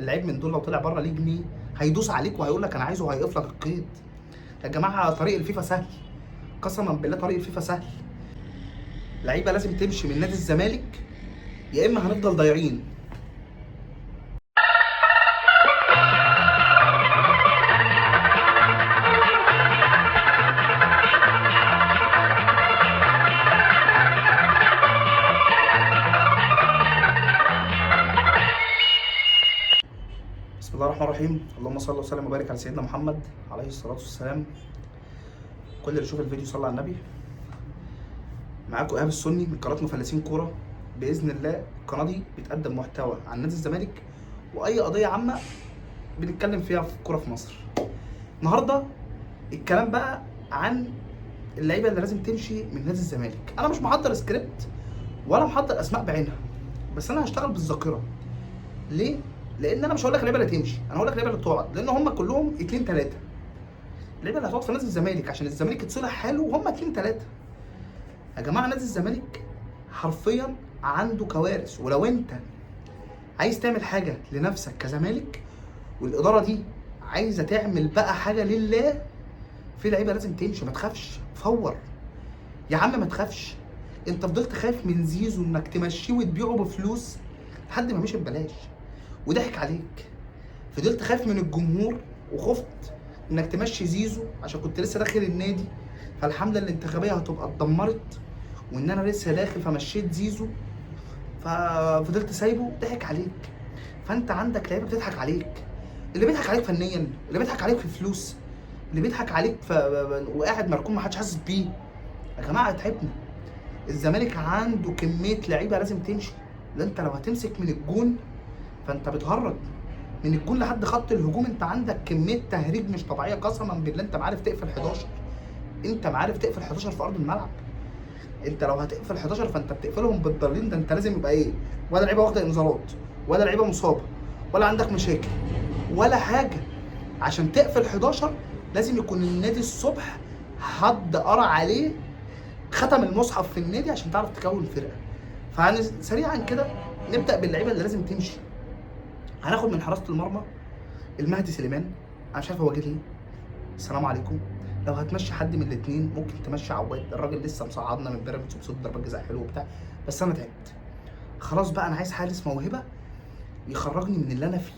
اللعيب من دول لو طلع بره ليه جنيه هيدوس عليك وهيقول لك انا عايزه وهيقف لك القيد. يا جماعه طريق الفيفا سهل، قسما بالله طريق الفيفا سهل. لعيبه لازم تمشي من نادي الزمالك يا اما هنفضل ضايعين. بسم الله الرحمن الرحيم، اللهم صل وسلم وبارك على سيدنا محمد عليه الصلاه والسلام. كل اللي يشوف الفيديو صلى على النبي. معاكم ايهاب السني من قناه مفلسين كوره. باذن الله القناه دي بتقدم محتوى عن نادي الزمالك واي قضيه عامه بنتكلم فيها في الكوره في مصر. النهارده الكلام بقى عن اللعيبه اللي لازم تمشي من نادي الزمالك. انا مش محضر سكريبت ولا محضر اسماء بعينها، بس انا هشتغل بالذاكره. ليه؟ لان انا مش هقول لك اللعيبه اللي تمشي، انا هقول لك اللعيبه اللي تقعد، لان هم كلهم 2 3. اللعيبه اللي هتقعد في نادي الزمالك عشان الزمالك يتصلح حاله وهم 2 3. يا جماعه نادي الزمالك حرفيا عنده كوارث، ولو انت عايز تعمل حاجه لنفسك كزمالك والاداره دي عايزه تعمل بقى حاجه لله، في لعيبه لازم تمشي. ما تخافش، فور يا عم، ما تخافش. انت فضلت خايف من زيزو انك تمشيه وتبيعه بفلوس لحد ما مشي ببلاش وضحك عليك. فضلت خايف من الجمهور وخفت انك تمشي زيزو عشان كنت لسه داخل النادي، فالحمله الانتخابيه هتبقى اتدمرت وان انا لسه داخل فمشيت زيزو، ففضلت سايبه ضحك عليك. فانت عندك لعيبه بتضحك عليك، اللي بيضحك عليك فنيا، اللي بيضحك عليك في فلوس، اللي بيضحك عليك وقاعد مركون ما حدش حاسس بيه. يا جماعه تعبنا. الزمالك عنده كميه لعيبه لازم تمشي. لان انت لو هتمسك من الجون فانت بتهرج من الجون لحد خط الهجوم. انت عندك كميه تهريج مش طبيعيه، قسما بالله انت معارف تقفل 11. انت معارف تقفل 11 في ارض الملعب. انت لو هتقفل 11 فانت بتقفلهم بالضالين. ده انت لازم يبقى ايه؟ ولا لعيبه واخده انذارات، ولا لعيبه مصابه، ولا عندك مشاكل، ولا حاجه. عشان تقفل 11 لازم يكون النادي الصبح حد قرا عليه ختم المصحف في النادي عشان تعرف تكون فرقه. سريعا كده نبدا باللعيبه اللي لازم تمشي. هناخد من حراسه المرمى المهدي سليمان. انا مش عارف هو جه ليه. السلام عليكم. لو هتمشي حد من الاثنين ممكن تمشي عواد، الراجل لسه مصعدنا من بيراميدز وبصوت ضربات جزاء حلو وبتاع، بس انا تعبت خلاص بقى. انا عايز حارس موهبه يخرجني من اللي انا فيه.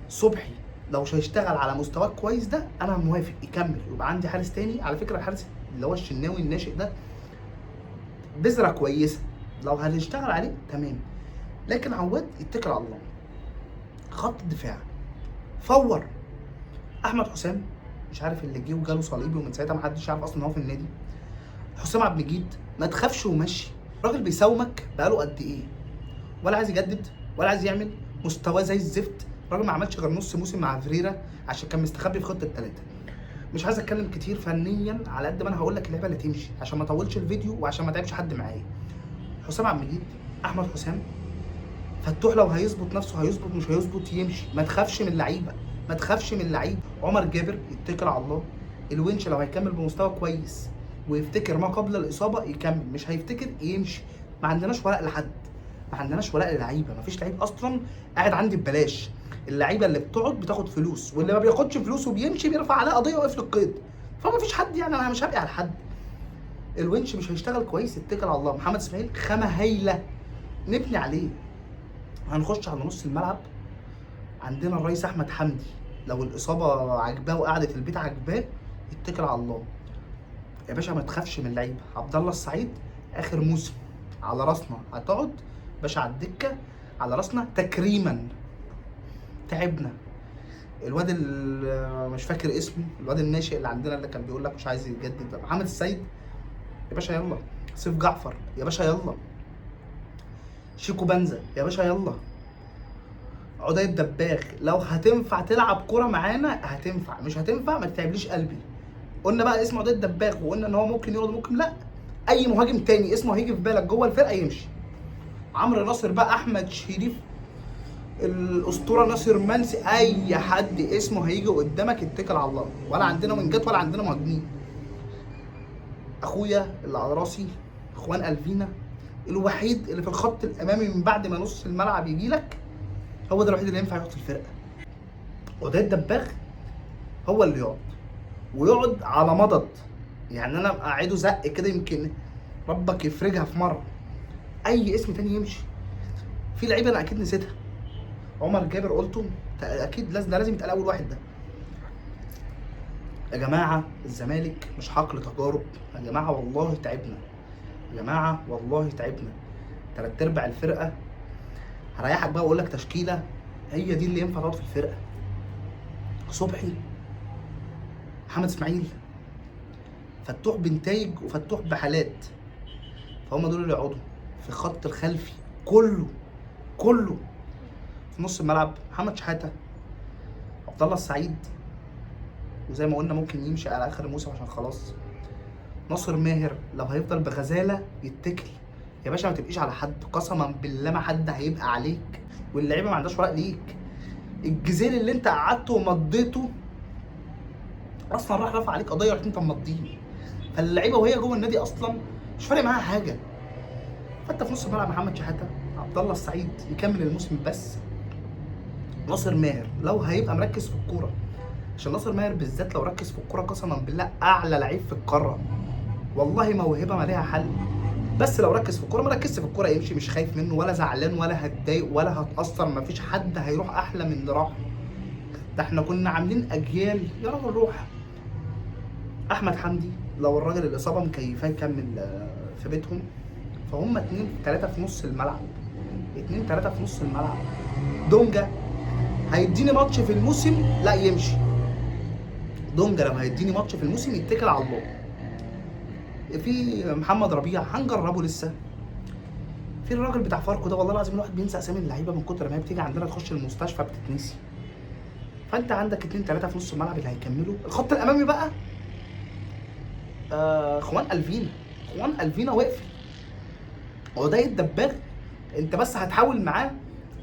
صبحي لو مش هيشتغل على مستواه كويس ده انا موافق يكمل، يبقى عندي حارس تاني. على فكره الحارس اللي هو الشناوي الناشئ ده بذره كويسه، لو هنشتغل عليه تمام. لكن عواد يتكل على الله. خط الدفاع فور احمد حسام، مش عارف اللي جه وجاله صليبي ومن ساعتها محدش يعرف اصلا ان هو في النادي. حسام عبد المجيد ما تخافش ومشي، الراجل بيساومك بقاله قد ايه؟ ولا عايز يجدد ولا عايز يعمل، مستواه زي الزفت. الراجل ما عملش غير نص موسم مع فريرا عشان كان مستخبي في خطه الثلاثه. مش عايز اتكلم كتير فنيا على قد ما انا هقول لك اللعيبه اللي تمشي عشان ما اطولش الفيديو وعشان ما تعبش حد معايا. حسام عبد المجيد، احمد حسام، فتوح لو هيظبط نفسه هيظبط، مش هيظبط يمشي. ما تخافش من اللعيبه، ما تخافش من اللعيب. عمر جابر يتكل على الله. الونش لو هيكمل بمستوى كويس ويفتكر ما قبل الاصابه يكمل، مش هيفتكر يمشي. ما عندناش ورق لحد، ما عندناش ورق للعيبه، ما فيش لعيب اصلا قاعد عندي ببلاش. اللعيبه اللي بتقعد بتاخد فلوس، واللي ما بياخدش فلوس وبيمشي بيرفع عليه قضيه ويقف له القيد. فما فيش حد، يعني انا مش هبقي على حد. الونش مش هيشتغل كويس يتكل على الله. محمد اسماعيل خامه هايله نبني عليه. هنخش على نص الملعب. عندنا الرئيس احمد حمدي، لو الاصابه عجباه وقعدت البيت عجباه يتكل على الله يا باشا. ما تخافش من اللعيبه. عبد الله السعيد اخر موسم على راسنا، هتقعد باشا على الدكه على راسنا تكريما. تعبنا. الواد مش فاكر اسمه، الواد الناشئ اللي عندنا اللي كان بيقول لك مش عايز يجدد ده، محمد السيد يا باشا يلا. سيف جعفر يا باشا يلا. شيكو بنزا يا باشا يلا. عدي الدباغ لو هتنفع تلعب كوره معانا هتنفع، مش هتنفع ما تتعبليش قلبي. قلنا بقى اسمه عدي الدباغ وقلنا ان هو ممكن يقعد ممكن لا. اي مهاجم تاني اسمه هيجي في بالك جوه الفرقه يمشي. عمرو ناصر بقى، احمد شريف، الاسطوره ناصر منسي، اي حد اسمه هيجي قدامك اتكل على الله. ولا عندنا وينجات ولا عندنا مهاجمين. اخويا اللي على راسي اخوان الفينا، الوحيد اللي في الخط الامامي من بعد ما نص الملعب يجي لك هو ده الوحيد اللي ينفع يقعد في الفرقه. وده الدباغ هو اللي يقعد، ويقعد على مضض. يعني انا اقعده زق كده يمكن ربك يفرجها في مره. اي اسم تاني يمشي. في لعيبه انا اكيد نسيتها. عمر جابر قلته اكيد لازم يتقال اول واحد ده. يا جماعه الزمالك مش حقل تجارب. يا جماعه والله تعبنا. يا جماعه والله تعبنا. 3/4 الفرقه هريحك بقى واقول لك تشكيله هي دي اللي ينفع تقعد في الفرقه. صبحي، محمد اسماعيل، فتوح بنتايج وفتوح بحالات، فهم دول اللي يقعدوا في الخط الخلفي كله. في نص الملعب محمد شحاته، عبد الله السعيد، وزي ما قلنا ممكن يمشي على اخر الموسم عشان خلاص. ناصر ماهر لو هيفضل بغزاله يتكل يا باشا، ما تبقيش على حد، قسما بالله ما حد هيبقى عليك، واللعيبه ما عندهاش ورق ليك. الجزيري اللي انت قعدته ومضيته اصلا راح رفع عليك قضيه ورحت انت ممضيه. فاللعيبه وهي جوه النادي اصلا مش فارق معاها حاجه. فانت في نص الملعب محمد شحاته، عبد الله السعيد يكمل الموسم بس. ناصر ماهر لو هيبقى مركز في الكوره، عشان ناصر ماهر بالذات لو ركز في الكوره قسما بالله اعلى لعيب في القاره، والله موهبه ما ليها حل. بس لو ركز في الكوره، ما ركزش في الكوره يمشي، مش خايف منه ولا زعلان ولا هتضايق ولا هتاثر. ما فيش حد هيروح احلى من اللي راح. ده احنا كنا عاملين اجيال يا راجل روح. احمد حمدي لو الراجل الاصابه مكيفاه يكمل في بيتهم، فهم 2-3 في نص الملعب. 2-3 في نص الملعب. دونجا هيديني ماتش في الموسم لا يمشي. دونجا لما هيديني ماتش في الموسم يتكل على الله. في محمد ربيع هنجربه لسه. في الراجل بتاع فاركو ده، والله العظيم الواحد بينسى اسامي اللعيبه من كتر ما هي بتيجي عندنا تخش المستشفى بتتنسي. فانت عندك 2-3 في نص الملعب اللي هيكملوا. الخط الامامي بقى خوان الفينا وقف. هو ده الدباغ. انت بس هتحاول معاه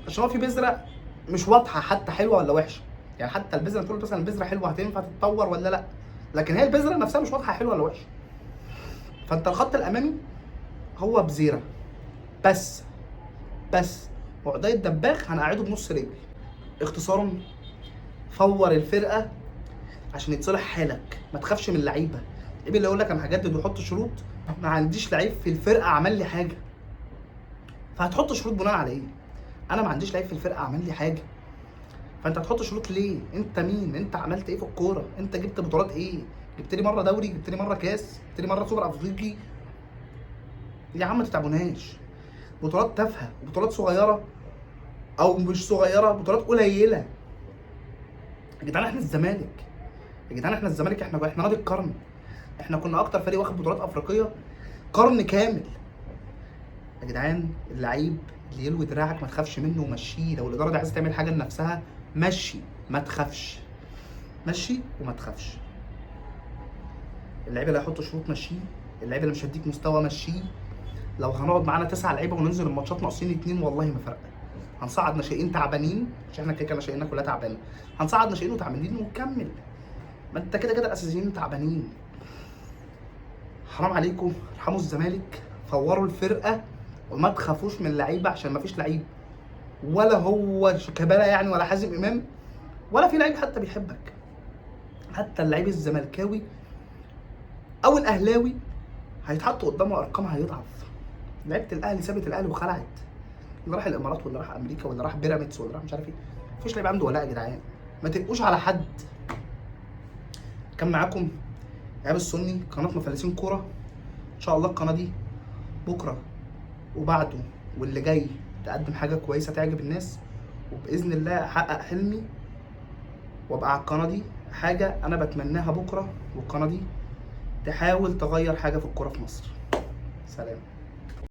عشان هو في بذره مش واضحه حتى حلوه ولا وحشه. يعني حتى البذره تقول مثلا البذره حلوه هتنفع تتطور ولا لا، لكن هي البذره نفسها مش واضحه حلوه ولا وحشه. فانت الخط الامامي هو بزيره بس. وعدي الدباغ هنقعده بنص رجل. اختصارا فور الفرقه عشان يتصلح حالك. ما تخافش من اللعيبه. اللعيب اللي يقول لك انا هجدد ويحط شروط، ما عنديش لعيب في الفرقه عمل لي حاجه، فهتحط شروط بناء على ايه؟ انا ما عنديش لعيب في الفرقه عمل لي حاجه، فانت هتحط شروط ليه؟ انت مين؟ انت عملت ايه في الكوره؟ انت جبت بطولات ايه؟ جبت لي مره دوري، جبت لي مره كاس، جبت لي مره سوبر افريقي. يا عم ما تتعبوناش. بطولات تافهه وبطولات صغيره او مش صغيره، بطولات قليله. يا جدعان احنا الزمالك، احنا نادي القرن. احنا كنا اكتر فريق واخد بطولات افريقيه قرن كامل. يا جدعان اللعيب اللي يلوي دراعك ما تخافش منه ومشيه. لو الاداره دي عايزه تعمل حاجه لنفسها مشي، ما تخافش. مشي وما تخافش. اللعيبه اللي هيحطوا شروط مشيه، اللعيبه اللي مش هديك مستوى مشيه. لو هنقعد معانا 9 لعيبه وننزل الماتشات ناقصين 2 والله ما فارقه. هنصعد ناشئين تعبانين عشان احنا كده ناشئيننا كلها تعبانه. هنصعد ناشئين وتعبانين ونكمل. ما انت كده الاساسيين تعبانين. حرام عليكم، ارحموا الزمالك، فوروا الفرقه وما تخافوش من اللعيبه عشان ما فيش لعيب. ولا هو شيكابالا يعني ولا حازم امام ولا في لعيب حتى بيحبك. حتى اللعيب الزملكاوي او الاهلاوي هيتحط قدامه ارقام هيضعف. لعيبه الاهلي سابت الاهلي وخلعت. اللي راح الامارات واللي راح امريكا واللي راح بيراميدز واللي راح مش عارف ايه. مفيش لعيب عنده ولاء يا جدعان. ما تبقوش على حد. كان معاكم ايهاب السني، قناه مفلسين كوره. ان شاء الله القناه دي بكره وبعده واللي جاي تقدم حاجه كويسه تعجب الناس، وباذن الله احقق حلمي وابقى على القناه دي حاجه انا بتمناها بكره، والقناه دي تحاول تغير حاجه في الكوره في مصر. سلام.